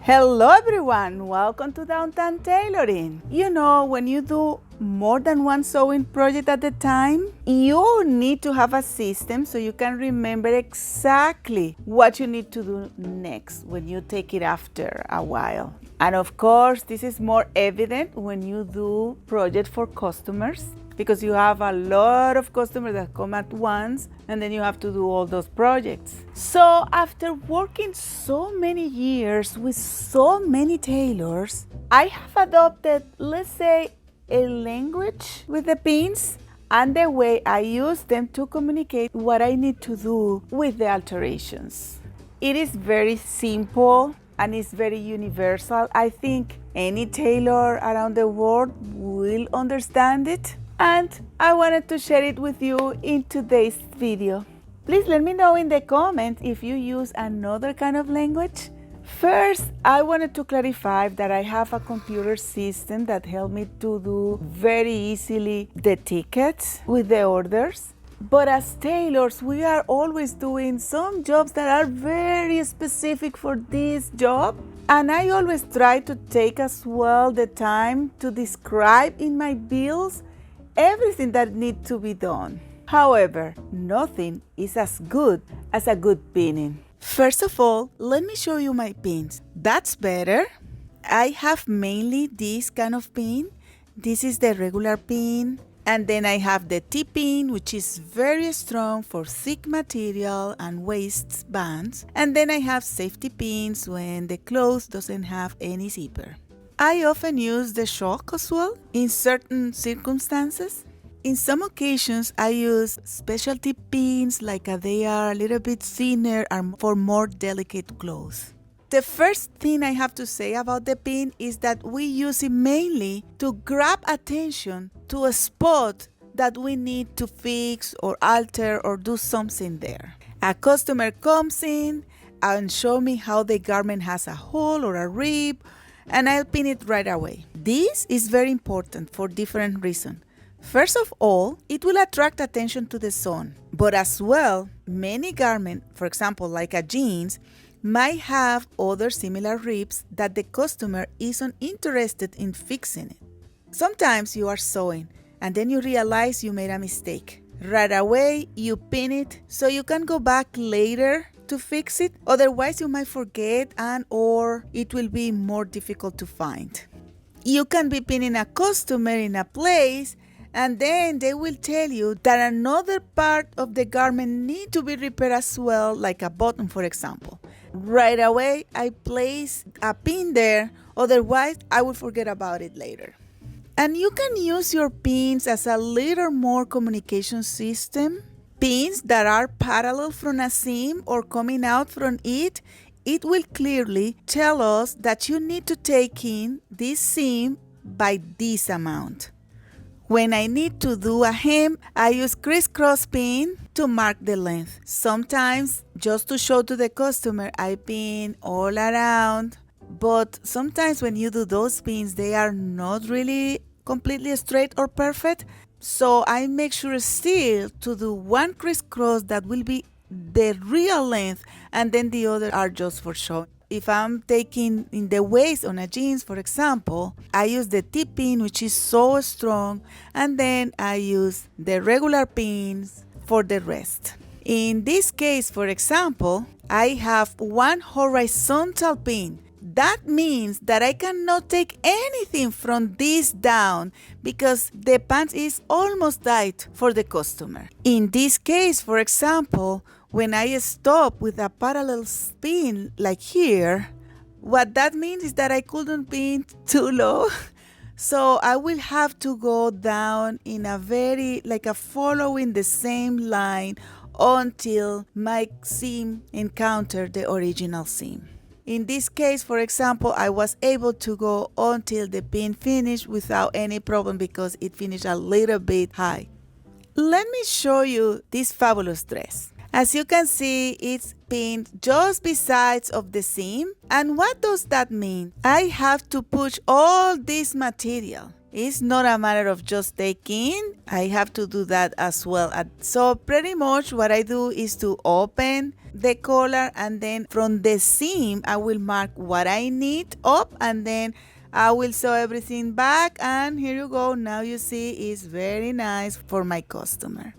Hello everyone, welcome to Downtown Tailoring. You know, when you do more than one sewing project at a time, you need to have a system so you can remember exactly what you need to do next when you take it after a while. And of course, this is more evident when you do projects for customers, because you have a lot of customers that come at once and then you have to do all those projects. So after working so many years with so many tailors, I have adopted, let's say, a language with the pins and the way I use them to communicate what I need to do with the alterations. It is very simple and it's very universal. I think any tailor around the world will understand it. And I wanted to share it with you in today's video. Please let me know in the comments if you use another kind of language. First, I wanted to clarify that I have a computer system that helps me to do very easily the tickets with the orders. But as tailors, we are always doing some jobs that are very specific for this job. And I always try to take as well the time to describe in my bills everything that needs to be done. However, nothing is as good as a good pinning. First of all, let me show you my pins. That's better. I have mainly this kind of pin. This is the regular pin. And then I have the T-pin, which is very strong for thick material and waistbands. And then I have safety pins when the clothes doesn't have any zipper. I often use the shock as well in certain circumstances. In some occasions, I use specialty pins like they are a little bit thinner and for more delicate clothes. The first thing I have to say about the pin is that we use it mainly to grab attention to a spot that we need to fix or alter or do something there. A customer comes in and shows me how the garment has a hole or a rib, and I'll pin it right away. This is very important for different reasons. First of all, it will attract attention to the sun. But as well, many garments, for example, like a jeans, might have other similar ribs that the customer isn't interested in fixing it. Sometimes you are sewing and then you realize you made a mistake. Right away, you pin it so you can go back later to fix it. Otherwise, you might forget or it will be more difficult to find. You can be pinning a customer in a place and then they will tell you that another part of the garment needs to be repaired as well, like a button, for example. Right away, I place a pin there. Otherwise, I will forget about it later. And you can use your pins as a little more communication system. Pins that are parallel from a seam or coming out from it, it will clearly tell us that you need to take in this seam by this amount. When I need to do a hem, I use crisscross pin to mark the length. Sometimes, just to show to the customer, I pin all around. But sometimes when you do those pins, they are not really completely straight or perfect. So I make sure still to do one crisscross that will be the real length, and then the other are just for show. If I'm taking in the waist on a jeans, for example, I use the T-pin, which is so strong, and then I use the regular pins for the rest. In this case, for example, I have one horizontal pin. That means that I cannot take anything from this down because the pants is almost tight for the customer. In this case, for example, when I stop with a parallel pin like here, what that means is that I couldn't pin too low. So I will have to go down in a following the same line until my seam encounter the original seam. In this case, for example, I was able to go until the pin finished without any problem because it finished a little bit high. Let me show you this fabulous dress. As you can see, it's pinned just beside of the seam. And what does that mean? I have to push all this material It's not a matter of just taking. I have to do that as well. So pretty much what I do is to open the collar, and then from the seam I will mark what I need up, and then I will sew everything back, and here you go. Now you see it's very nice for my customer.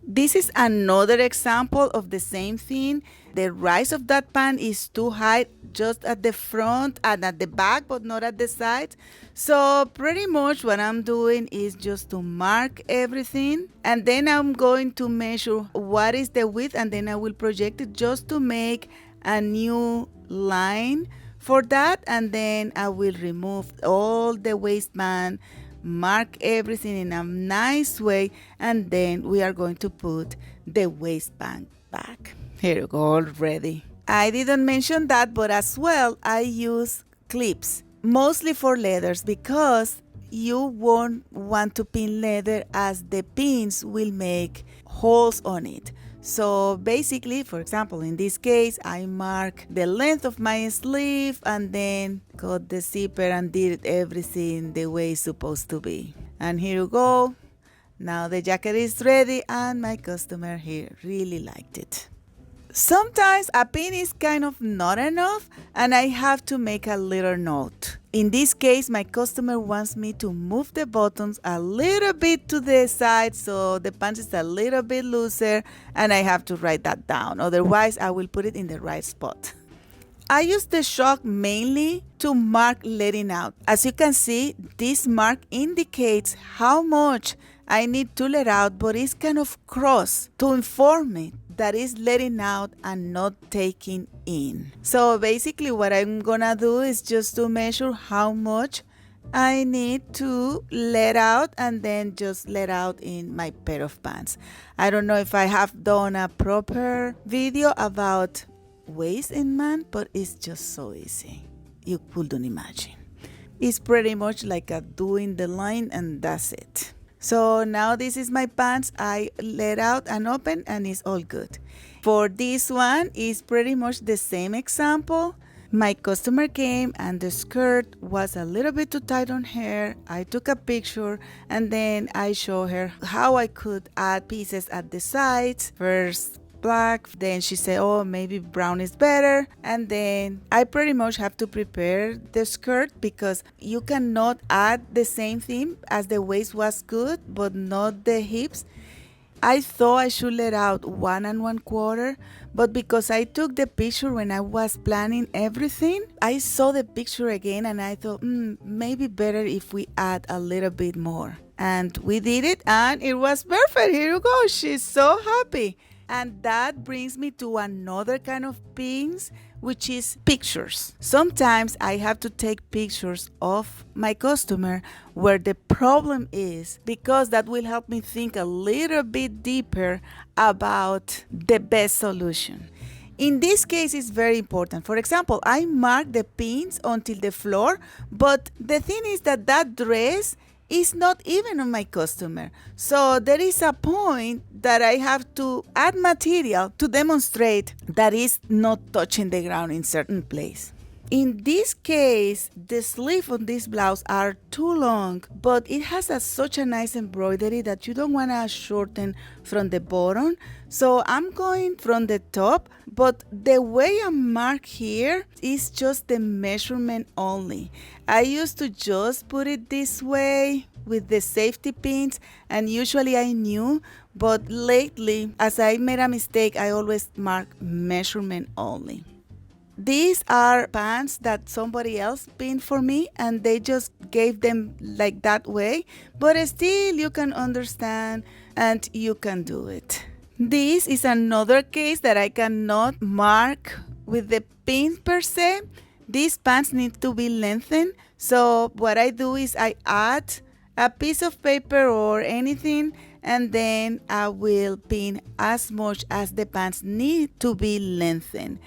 This is another example of the same thing. The rise of that pant is too high just at the front and at the back, but not at the side. So pretty much what I'm doing is just to mark everything, and then I'm going to measure what is the width, and then I will project it just to make a new line for that, and then I will remove all the waistband, mark everything in a nice way, and then we are going to put the waistband back. Here you go, already. I didn't mention that, but as well I use clips, mostly for leathers, because you won't want to pin leather as the pins will make holes on it. So basically, for example, in this case, I mark the length of my sleeve and then cut the zipper and did everything the way it's supposed to be. And here you go. Now the jacket is ready, and my customer here really liked it. Sometimes a pin is kind of not enough, and I have to make a little note. In this case, my customer wants me to move the buttons a little bit to the side so the pants is a little bit looser, and I have to write that down. Otherwise, I will put it in the right spot. I use the chalk mainly to mark letting out. As you can see, this mark indicates how much I need to let out, but it's kind of cross to inform me that is letting out and not taking in. So basically what I'm gonna do is just to measure how much I need to let out, and then just let out in my pair of pants. I don't know if I have done a proper video about waist in man, but it's just so easy. You couldn't imagine. It's pretty much like a doing the line, and that's it. So now this is my pants. I let out and open, and it's all good. For this one, it's pretty much the same example. My customer came and the skirt was a little bit too tight on her. I took a picture, and then I showed her how I could add pieces at the sides. First black, then she said, oh, maybe brown is better. And then I pretty much have to prepare the skirt, because you cannot add the same thing as the waist was good, but not the hips. I thought I should let out 1 1/4, but because I took the picture when I was planning everything, I saw the picture again, and I thought, maybe better if we add a little bit more. And we did it, and it was perfect. Here you go. She's so happy. And that brings me to another kind of pins, which is pictures. Sometimes I have to take pictures of my customer where the problem is, because that will help me think a little bit deeper about the best solution. In this case, it's very important. For example, I mark the pins until the floor, but the thing is that dress is not even on my customer. So there is a point that I have to add material to demonstrate that is not touching the ground in certain place. In this case, the sleeve on this blouse are too long, but it has such a nice embroidery that you don't want to shorten from the bottom. So I'm going from the top, but the way I mark here is just the measurement only. I used to just put it this way with the safety pins, and usually I knew, but lately, as I made a mistake, I always mark measurement only. These are pants that somebody else pinned for me, and they just gave them like that way, but still you can understand and you can do it. This is another case that I cannot mark with the pin per se. These pants need to be lengthened, so what I do is I add a piece of paper or anything, and then I will pin as much as the pants need to be lengthened.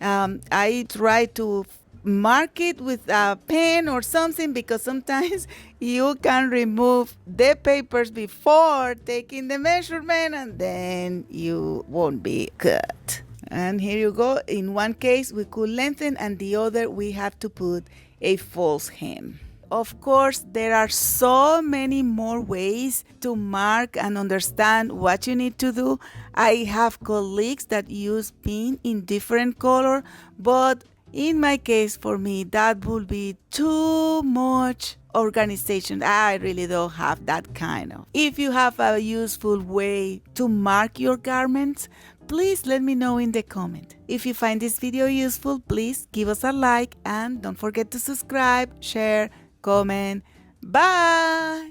I try to mark it with a pen or something, because sometimes you can remove the papers before taking the measurement, and then you won't be cut. And here you go. In one case we could lengthen, and the other we have to put a false hem. Of course, there are so many more ways to mark and understand what you need to do. I have colleagues that use pin in different color, but in my case, for me, that would be too much organization. I really don't have that kind of. If you have a useful way to mark your garments, please let me know in the comment. If you find this video useful, please give us a like and don't forget to subscribe, share, comment. Bye!